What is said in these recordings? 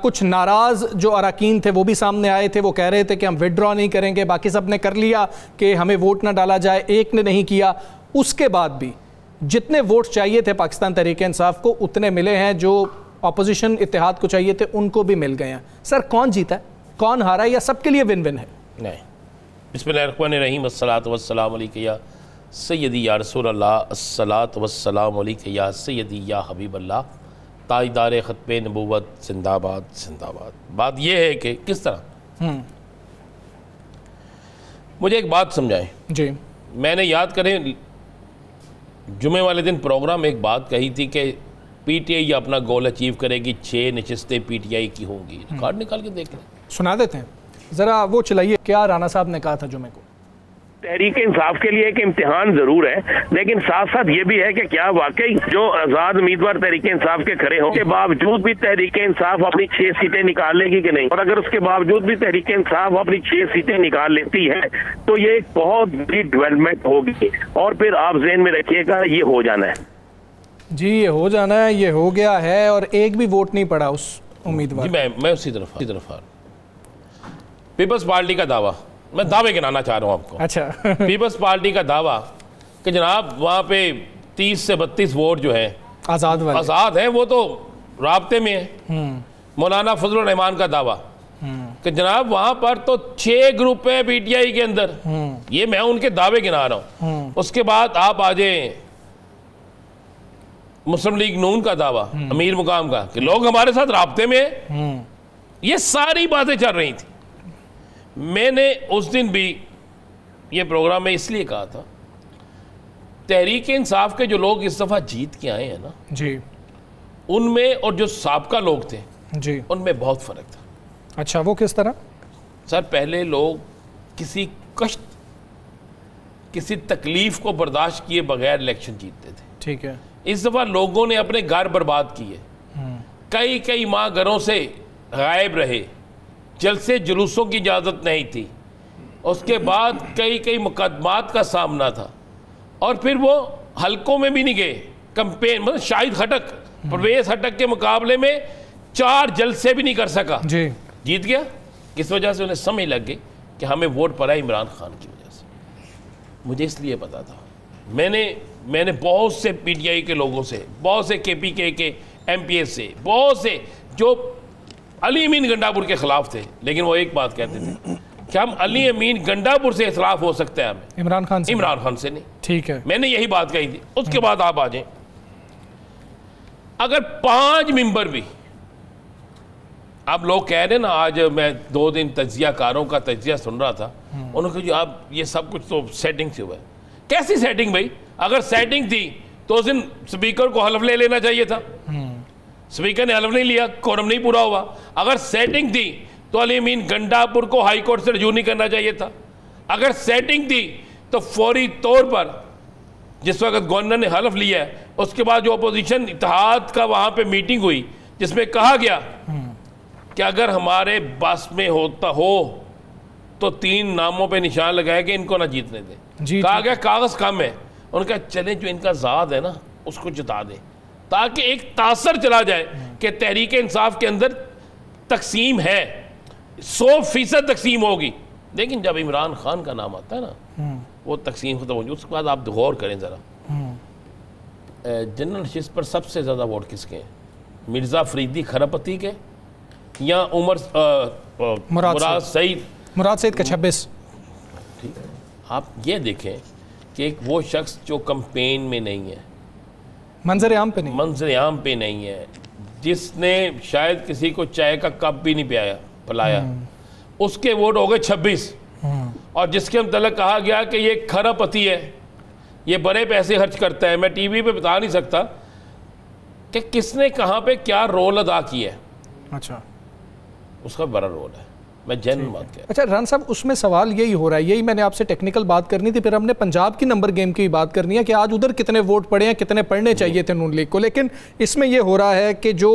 کچھ ناراض جو اراکین تھے وہ بھی سامنے آئے تھے، وہ کہہ رہے تھے کہ ہم وڈرا نہیں کریں گے، باقی سب نے کر لیا کہ ہمیں ووٹ نہ ڈالا جائے، ایک نے نہیں کیا۔ اس کے بعد بھی جتنے ووٹ چاہیے تھے پاکستان تحریک انصاف کو اتنے ملے ہیں، جو اپوزیشن اتحاد کو چاہیے تھے ان کو بھی مل گئے ہیں۔ سر کون جیتا ہے، کون ہارا ہے، یا سب کے لیے ون ون ہے؟ نہیں۔ بسم اللہ الرحمن الرحیم، الصلاۃ والسلام علیک یا سیدی یا رسول اللہ، الصلاۃ والسلام علیک یا سیدی یا حبیب اللہ، تاجدار ختم نبوت، زندہ آباد زندہ آباد۔ بات یہ ہے کہ کس طرح مجھے ایک بات سمجھائیں جی۔ میں نے یاد کریں جمعے والے دن پروگرام ایک بات کہی تھی کہ پی ٹی آئی اپنا گول اچیو کرے گی، 6 نشستیں پی ٹی آئی کی ہوں گی۔ ریکارڈ نکال کے دیکھ لیں، سنا دیتے ہیں ذرا، وہ چلائیے کیا رانا صاحب نے کہا تھا جمعے کو۔ تحریک انصاف کے لیے ایک امتحان ضرور ہے، لیکن ساتھ ساتھ یہ بھی ہے کہ کیا واقعی جو آزاد امیدوار تحریک انصاف کے کھڑے ہوں کے باوجود بھی تحریک انصاف اپنی 6 سیٹیں نکال لے گی کہ نہیں، اور اگر اس کے باوجود بھی تحریک انصاف اپنی 6 سیٹیں نکال لیتی ہے تو یہ ایک بہت بڑی ڈیولپمنٹ ہوگی، اور پھر آپ ذہن میں رکھیے گا یہ ہو جانا ہے جی، یہ ہو جانا ہے، یہ ہو گیا ہے، اور ایک بھی ووٹ نہیں پڑا اس امیدوار۔ جی میں اسی طرف پیپلز پارٹی کا دعویٰ، میں دعوے گنانا چاہ رہا ہوں آپ کو۔ اچھا، پیپلز پارٹی کا دعویٰ کہ جناب وہاں پہ 30 سے 32 ووٹ جو ہیں آزاد ہیں، وہ تو رابطے میں ہیں۔ مولانا فضل الرحمان کا دعویٰ کہ جناب وہاں پر تو 6 گروپ ہیں پی ٹی آئی کے اندر، یہ میں ان کے دعوے گنا رہا ہوں۔ اس کے بعد آپ آ جائیں مسلم لیگ نون کا دعویٰ، امیر مقام کا، کہ لوگ ہمارے ساتھ رابطے میں ہیں۔ یہ ساری باتیں چل رہی تھیں۔ میں نے اس دن بھی یہ پروگرام میں اس لیے کہا تھا، تحریک انصاف کے جو لوگ اس دفعہ جیت کے آئے ہیں نا جی، ان میں اور جو سابقہ لوگ تھے جی، ان میں بہت فرق تھا۔ اچھا، وہ کس طرح؟ سر پہلے لوگ کسی کشت، کسی تکلیف کو برداشت کیے بغیر الیکشن جیتتے تھے۔ ٹھیک ہے۔ اس دفعہ لوگوں نے اپنے گھر برباد کیے، کئی ماہ گھروں سے غائب رہے، جلسے جلوسوں کی اجازت نہیں تھی، اس کے بعد کئی مقدمات کا سامنا تھا، اور پھر وہ حلقوں میں بھی نہیں گئے۔ کمپین مطلب شاہد خٹک، پرویز خٹک کے مقابلے میں 4 جلسے بھی نہیں کر سکا، جی، جیت گیا۔ کس وجہ سے؟ انہیں سمجھ لگ گئی کہ ہمیں ووٹ پڑا عمران خان کی وجہ سے۔ مجھے اس لیے پتا تھا، میں نے بہت سے پی ٹی آئی کے لوگوں سے، بہت سے کے پی کے ایم پی ایس سے، بہت سے جو علی امین گنڈاپور کے خلاف تھے، لیکن وہ ایک بات کہتے تھے کہ ہم علی امین گنڈاپور سے اختلاف ہو سکتا ہے، ہمیں عمران خان سے نہیں۔ ٹھیک ہے، میں نے یہی بات کہی تھی۔ اس کے بعد آپ آ جائیں، اگر 5 ممبر بھی، اب لوگ کہہ رہے نا، آج میں 2 دن تجزیہ کاروں کا تجزیہ سن رہا تھا، انہوں نے کہا جی آپ یہ سب کچھ تو سیٹنگ سے ہوا ہے۔ کیسی سیٹنگ بھائی؟ اگر سیٹنگ تھی تو اس دن سپیکر کو حلف لے لینا چاہیے تھا، سپیکر نے حلف نہیں لیا، کورم نہیں پورا ہوا۔ اگر سیٹنگ تھی تو علی امین گنڈاپور کو ہائی کورٹ سے رجوع نہیں کرنا چاہیے تھا۔ اگر سیٹنگ تھی تو فوری طور پر جس وقت گورنر نے حلف لیا ہے، اس کے بعد جو اپوزیشن اتحاد کا وہاں پہ میٹنگ ہوئی جس میں کہا گیا کہ اگر ہمارے بس میں ہوتا ہو تو 3 ناموں پہ نشان لگائے کہ ان کو نہ جیتنے دیں۔ کہا گیا کاغذ کم ہے، ان کا چلیں جو ان کا ذات ہے نا اس کو جتا دیں، تاکہ ایک تاثر چلا جائے کہ تحریک انصاف کے اندر تقسیم ہے، 100% تقسیم ہوگی۔ لیکن جب عمران خان کا نام آتا ہے نا وہ تقسیم ختم ہوگی۔ اس کے بعد آپ غور کریں ذرا، جنرل نشست پر سب سے زیادہ ووٹ کس کے ہیں؟ مرزا فریدی کھرپتی کے یا مراد سعید کا 26؟ آپ یہ دیکھیں کہ ایک وہ شخص جو کمپین میں نہیں ہے، منظر عام پہ نہیں ہے، جس نے شاید کسی کو چائے کا کپ بھی نہیں پلایا، اس کے ووٹ ہو گئے 26، اور جس کے متعلق کہا گیا کہ یہ کھرپتی ہے، یہ بڑے پیسے خرچ کرتا ہے۔ میں ٹی وی پہ بتا نہیں سکتا کہ کس نے کہاں پہ کیا رول ادا کیا ہے، اچھا اس کا بڑا رول ہے۔ میں جنرل بات کہہ۔ اچھا ران صاحب، اس میں سوال یہی ہو رہا ہے، یہی میں نے آپ سے ٹیکنیکل بات کرنی تھی، پھر ہم نے پنجاب کی نمبر گیم کی بات کرنی ہے کہ آج ادھر کتنے ووٹ پڑے ہیں، کتنے پڑنے چاہیے تھے نون لیگ کو، لیکن اس میں یہ ہو رہا ہے کہ جو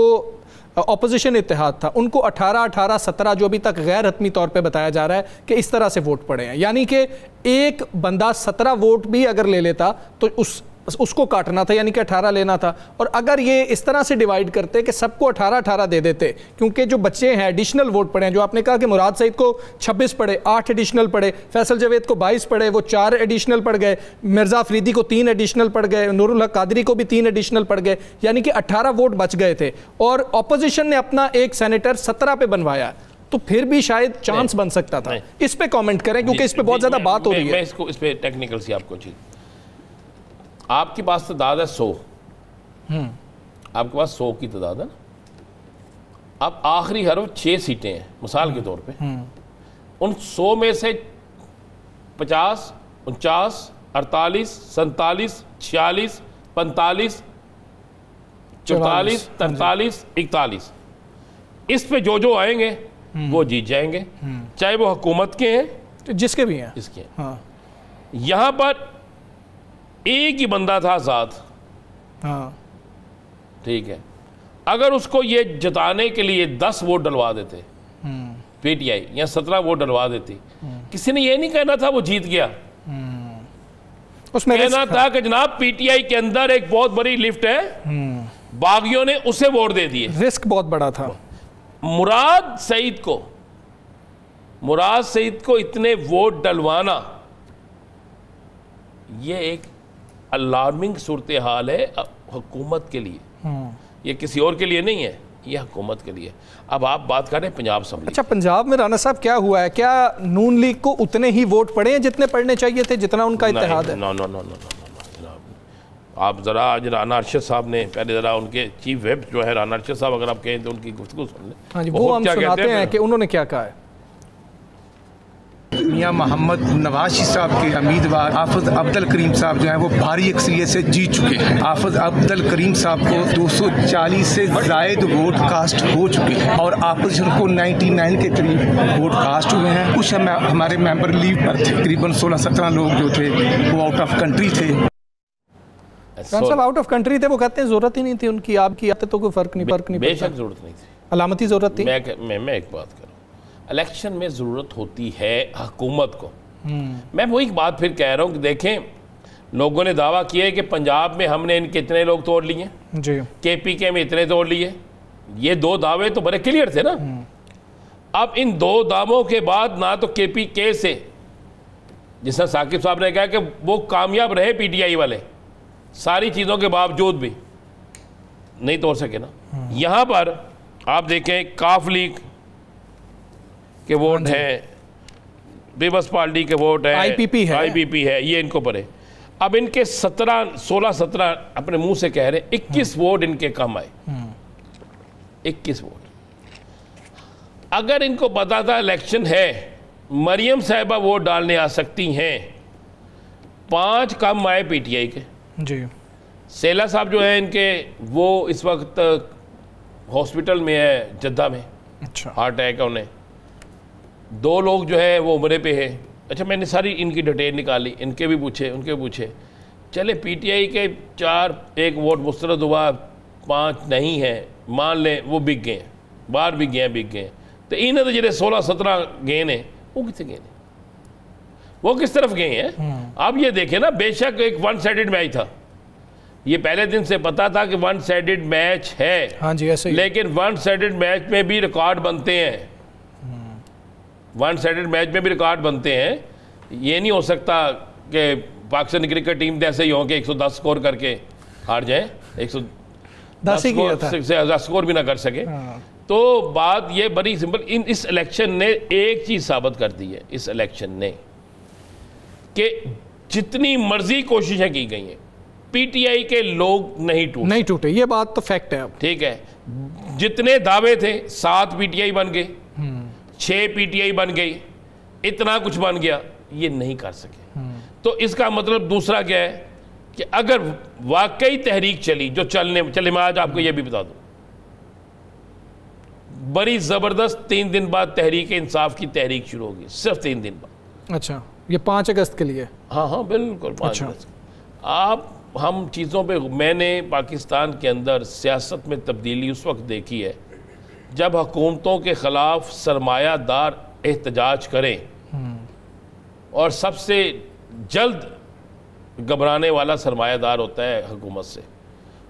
اپوزیشن اتحاد تھا ان کو 18 17 جو ابھی تک غیر حتمی طور پہ بتایا جا رہا ہے کہ اس طرح سے ووٹ پڑے ہیں، یعنی کہ ایک بندہ 17 ووٹ بھی اگر لے لیتا تو اس اس کو کاٹنا تھا، یعنی کہ 18 لینا تھا. اور اگر یہ اس طرح سے ڈیوائیڈ کرتے کہ سب کو 18 دے دیتے، کیونکہ جو بچے ہیں ایڈیشنل ووٹ پڑے ہیں، جو آپ نے کہا کہ مراد سعید کو 26 پڑے، 8 ایڈیشنل پڑے، فیصل جاوید کو 22 پڑے، وہ 4 ایڈیشنل پڑ گئے، مرزا افریدی کو 3 ایڈیشنل پڑ گئے، نور الحق قادری کو بھی 3 ایڈیشنل پڑ گئے، یعنی کہ 18 ووٹ بچ گئے تھے. اور اپوزیشن نے اپنا ایک سینیٹر 17 پہ بنوایا، تو پھر بھی شاید چانس بن سکتا تھا. اس پہ کامنٹ کریں کیونکہ اس پہ بہت زیادہ بات ہو رہی ہے. میں اس پہ ٹیکنیکل سی آپ کو چیز، آپ کے پاس تعداد ہے 100، آپ کے پاس 100 کی تعداد ہے نا. اب آخری حرف 6 سیٹیں ہیں مثال کے طور پہ، ان 100 میں سے 50 49 48 47 46 45 44 43 41 اس پہ جو آئیں گے وہ جیت جائیں گے، چاہے وہ حکومت کے ہیں جس کے بھی ہیں اس کے. یہاں پر ایک ہی بندہ تھا آزاد، ٹھیک ہے. اگر اس کو یہ جتانے کے لیے 10 ووٹ ڈلوا دیتے پی ٹی آئی، یا 17 ووٹ ڈلوا دیتی، کسی نے یہ نہیں کہنا تھا وہ جیت گیا. اس میں کہنا تھا کہ جناب پی ٹی آئی کے اندر ایک بہت بڑی لفٹ ہے، باغیوں نے اسے ووٹ دے دیے. رسک بہت بڑا تھا. مراد سعید کو اتنے ووٹ ڈلوانا، یہ ایک الارمنگ صورتحال ہے حکومت کے لیے. یہ کسی اور کے لیے نہیں ہے، یہ حکومت کے لیے. اب آپ بات کریں پنجاب اسمبلی. اچھا، پنجاب میں رانا صاحب کیا ہوا ہے؟ کیا نون لیگ کو اتنے ہی ووٹ پڑے ہیں جتنے پڑنے چاہیے تھے، جتنا ان کا اتحاد ہے؟ نو آپ ذرا آج رانا ارشد صاحب نے پہلے ذرا ان کے چیف ویب جو ہے رانا ارشد صاحب، اگر آپ کہیں تو ان کی گفتگو سن لیں. ہاں جی، وہ ہم سناتے ہیں کہ انہوں نے کیا کہا ہے. میاں محمد نواز شریف صاحب کے امیدوار حافظ عبد الکریم صاحب جو ہیں وہ بھاری اکثریت سے جیت چکے ہیں. حافظ عبد الکریم صاحب کو 240 سے زائد ووٹ کاسٹ ہو چکے ہیں، اور اپوزیشن کو 99 کے قریب ووٹ کاسٹ ہوئے ہیں. کچھ ہمارے ممبر لیو پر تھے، تقریباً 16-17 لوگ جو تھے وہ آؤٹ آف کنٹری تھے. صاحب آؤٹ آف کنٹری تھے، وہ کہتے ہیں ضرورت ہی نہیں تھی ان کی، آپ کی آتے تو کوئی فرق نہیں. بے شک ضرورت نہیں تھی، علامتی ضرورت تھی. میں ایک بات کروں، الیکشن میں ضرورت ہوتی ہے حکومت کو. میں وہی بات پھر کہہ رہا ہوں کہ دیکھیں، لوگوں نے دعویٰ کیا ہے کہ پنجاب میں ہم نے ان کے اتنے لوگ توڑ لیے، جی کے پی کے میں اتنے توڑ لیے. یہ 2 دعوے تو بڑے کلیئر تھے نا. اب ان 2 دعووں کے بعد نہ تو کے پی کے سے، جس طرح ثاقب صاحب نے کہا کہ وہ کامیاب رہے پی ٹی آئی والے ساری چیزوں کے باوجود بھی نہیں توڑ سکے نا. یہاں پر آپ دیکھیں کاف لیگ کے ووٹ ہیں، پیپلز پارٹی کے ووٹ ہیں، آئی پی پی ہے، یہ ان کو پڑے. اب ان کے 16-17 اپنے منہ سے کہہ رہے 21 ووٹ ان کے کم آئے. 21 ووٹ. اگر ان کو پتا تھا الیکشن ہے، مریم صاحبہ ووٹ ڈالنے آ سکتی ہیں، 5 کم آئے پی ٹی آئی کے. جی سیلا صاحب جو ہیں ان کے، وہ اس وقت ہاسپٹل میں ہے جدہ میں، اچھا ہارٹ اٹیک ہے انہیں. 2 لوگ جو ہے وہ عمرے پہ ہے. اچھا، میں نے ساری ان کی ڈیٹیل نکالی، ان کے بھی پوچھے، ان کے بھی پوچھے. چلے پی ٹی آئی کے 4 ایک ووٹ مسترد ہوا، 5 نہیں ہیں، مان لیں وہ بک گئے ہیں، باہر بک گئے ہیں. تو انہیں تو جڑے 16-17 گئے ہیں وہ کتنے گئے ہیں، وہ کس طرف گئے ہیں. آپ یہ دیکھیں نا، بے شک ایک 1 سائیڈڈ میچ تھا، یہ پہلے دن سے پتا تھا کہ 1 سائیڈڈ میچ ہے. ہاں جی ایسے ہی. لیکن 1 سائیڈڈ میچ میں بھی ریکارڈ بنتے ہیں. 1 سائیڈڈ میچ میں بھی ریکارڈ بنتے ہیں. یہ نہیں ہو سکتا کہ پاکستانی کرکٹ ٹیم ایسے ہی ہوں کہ 110 سکور کر کے ہار جائیں، 110 سکور بھی نہ کر سکے. تو بات یہ بڑی سمپل، اس الیکشن نے ایک چیز ثابت کر دی ہے، اس الیکشن نے، کہ جتنی مرضی کوششیں کی گئی ہیں پی ٹی آئی کے لوگ نہیں ٹوٹے. یہ بات تو فیکٹ ہے. اب ٹھیک ہے، جتنے دعوے تھے 7 پی ٹی آئی بن گئے، 6 پی ٹی آئی بن گئی، اتنا کچھ بن گیا، یہ نہیں کر سکے. تو اس کا مطلب دوسرا کیا ہے کہ اگر واقعی تحریک چلی جو چلے، میں آج آپ کو یہ بھی بتا دوں، بڑی زبردست 3 دن بعد تحریک انصاف کی تحریک شروع ہوگی، صرف 3 دن بعد. اچھا، یہ 5 اگست کے لیے؟ ہاں بالکل 5 اگست. ہم چیزوں پہ، میں نے پاکستان کے اندر سیاست میں تبدیلی اس وقت دیکھی ہے جب حکومتوں کے خلاف سرمایہ دار احتجاج کریں اور سب سے جلد گھبرانے والا سرمایہ دار ہوتا ہے حکومت سے،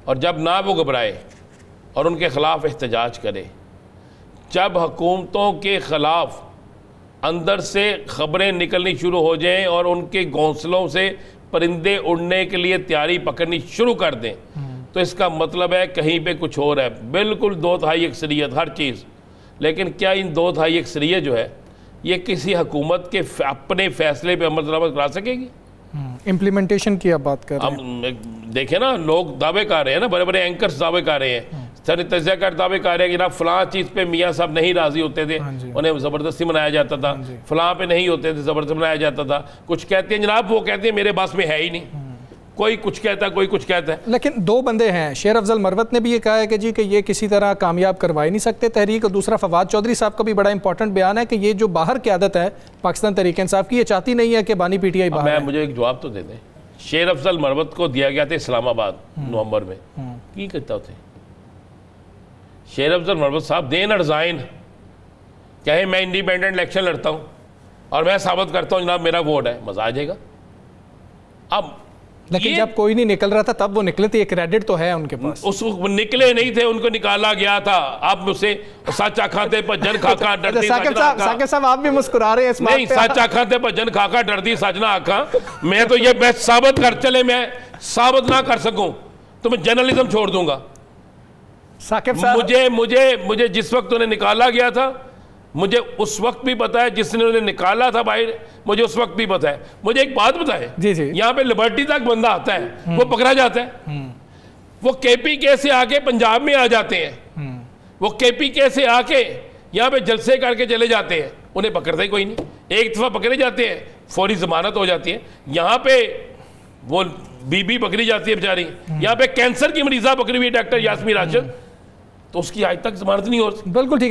اور جب نہ وہ گھبرائے اور ان کے خلاف احتجاج کرے، جب حکومتوں کے خلاف اندر سے خبریں نکلنی شروع ہو جائیں اور ان کے گھونسلوں سے پرندے اڑنے کے لیے تیاری پکڑنی شروع کر دیں، تو اس کا مطلب ہے کہیں پہ کچھ اور ہے. بالکل 2/3 اکثریت ہر چیز. لیکن کیا ان 2/3 اکثریت جو ہے یہ کسی حکومت کے اپنے فیصلے پہ عمل درآمد کرا سکے گی؟ امپلیمنٹیشن کی آپ بات کر رہے ہیں. دیکھیں نا، لوگ دعوے کر رہے ہیں نا، بڑے بڑے اینکرز دعوے کر رہے ہیں، تجزیہ کار دعوے کر رہے ہیں کہ نا فلاں چیز پہ میاں صاحب نہیں راضی ہوتے تھے، انہیں زبردستی منایا جاتا تھا، فلاں پہ نہیں ہوتے تھے زبردستی منایا جاتا تھا. کچھ کہتے ہیں جناب، وہ کہتے ہیں میرے پاس میں ہے ہی نہیں. کوئی کچھ کہتا ہے، کوئی کچھ کہتا ہے. لیکن 2 بندے ہیں، شیر افضل مروت نے بھی یہ کہا ہے کہ جی کہ یہ کسی طرح کامیاب کروا ہی نہیں سکتے تحریک، اور دوسرا فواد چودھری صاحب کا بھی بڑا امپورٹنٹ بیان ہے کہ یہ جو باہر قیادت ہے پاکستان تحریک انصاف کی، یہ چاہتی نہیں ہے کہ بانی پی ٹی آئی باہر ہے. مجھے ایک جواب تو دے دیں. شیر افضل مروت کو دیا گیا تھا اسلام آباد نومبر میں، کی کرتا ہوتے شیر افضل مروت صاحب؟ دین ارزائن کہیں میں انڈیپینڈنٹ الیکشن لڑتا ہوں اور میں ثابت کرتا ہوں جناب میرا ووٹ ہے، مزہ آ جائے گا. اب لیکن جب کوئی نہیں نکل رہا تھا تب وہ نکلے تھے، یہ کریڈٹ تو ہے ان کے پاس. اس وقت نکلے نہیں تھے، ان کو نکالا گیا تھا. آپ مجھ سے سچ آکھاتے بھجن کھاکا ڈردی ثاقب صاحب آپ بھی مسکرا رہے ہیں اس بات پہ. نہیں، سچ آکھاتے بھجن کھاکا ڈردی سچ نہ آکھا. میں تو یہ میں ثابت کر چلے، میں ثابت نہ کر سکوں تو میں جرنلزم چھوڑ دوں گا. ثاقب صاحب مجھے جس وقت انہیں نکالا گیا تھا، مجھے اس وقت بھی پتا ہے، جس نے انہیں نکالا تھا باہر مجھے اس وقت بھی پتا ہے. مجھے ایک بات بتائے، یہاں پہ لبرٹی تک بندہ آتا ہے، وہ پکڑا جاتا ہے. وہ کے پی کے سے آ کے پنجاب میں آ جاتے ہیں، وہ کے پی کے سے آ کے یہاں پہ جلسے کر کے چلے جاتے ہیں، انہیں پکڑتا ہی کوئی نہیں. ایک دفعہ پکڑے جاتے ہیں، فوری ضمانت ہو جاتی ہے. یہاں پہ وہ بی بی پکڑی جاتی ہے بیچاری، یہاں پہ کینسر کی مریضہ پکڑی ہوئی ڈاکٹر یاسمین راشد، تو اس کی آج تک ضمانت نہیں ہو. بالکل ٹھیک ہے.